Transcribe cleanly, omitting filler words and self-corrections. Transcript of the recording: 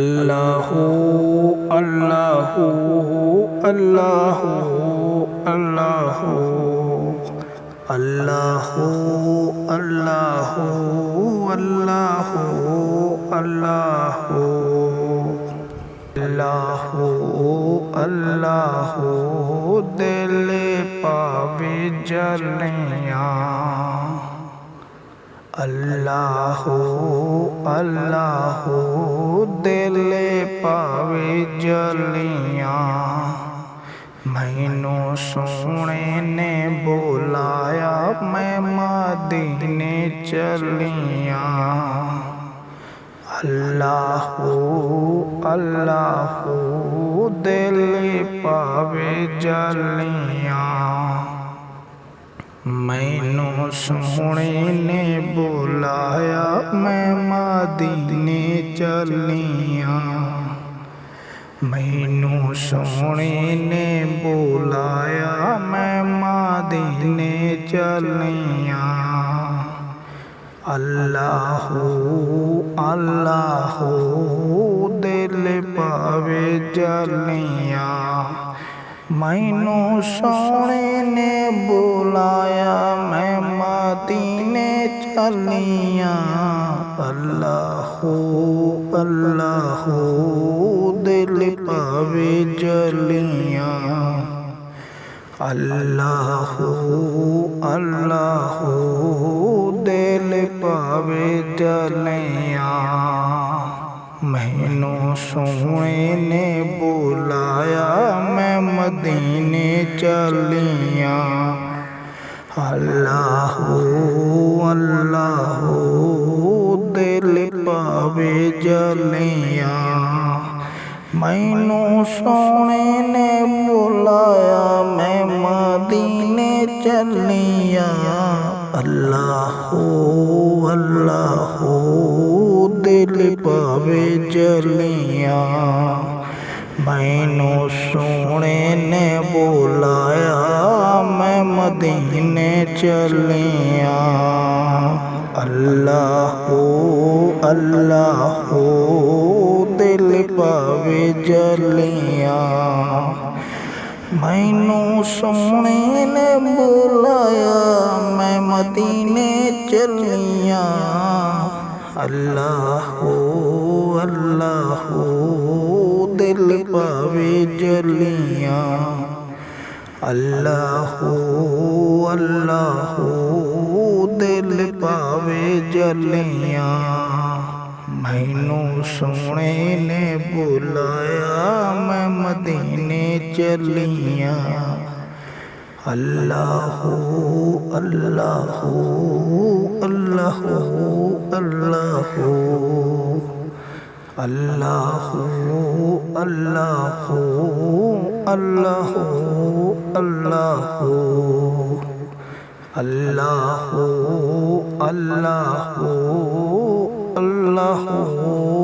अल्लाहु अल्लाहु अल्लाहु अल्लाहु अल्लाहु अल्लाहु अल्लाहु अल्लाहु अल्लाहु अल्लाहु दिल पावे जलियां। अल्लाहु अल्लाहु दिल पावे जलियां। मैनू सोने ने बुलाया मैं मदीने चलियां। अल्लाहु अल्लाहु दिल पावे जलियां। मैनू सोने ने बुलाया मैं मदीने चलियां। मैनू सोने ने बुलाया मैं मदीने चलियां। अल्लाहु अल्लाहु दिल पावे जलियां। मैनू सोने ने बुलाया मैं मदीने चलियां। अल्लाहु अल्लाहु दिल पावे जलियां। अल्लाहु अल्लाहु दिल पावे जलियां। मैनू सोने ने बुलाया मैं मदीने चलियां। अल्लाहु अल्लाहु दिल पावे जलियां। मैनू सोने ने बुलाया मैं मदीने चलियां। अल्लाहु अल्लाहु दिल पावे जलियां। मैनू सोने ने बुलाया मैं मदीने चलियां। अल्लाहु अल्लाहु दिल पावे जलियां। मैनू सोने ने बुलाया मैं मदीने चलियां। अल्लाहु अल्लाहु दिल पावे जलियां। अल्लाहु अल्लाहु दिल पावे जलियां। मैनू सोने ने बुलाया मैं मदीने चलियां। अल्लाहु अल्लाहु अल्लाहु अल्लाहु अल्लाहु अल्लाहु अल्लाहु अल्लाहु अल्लाहु अल्लाहु अल्लाहु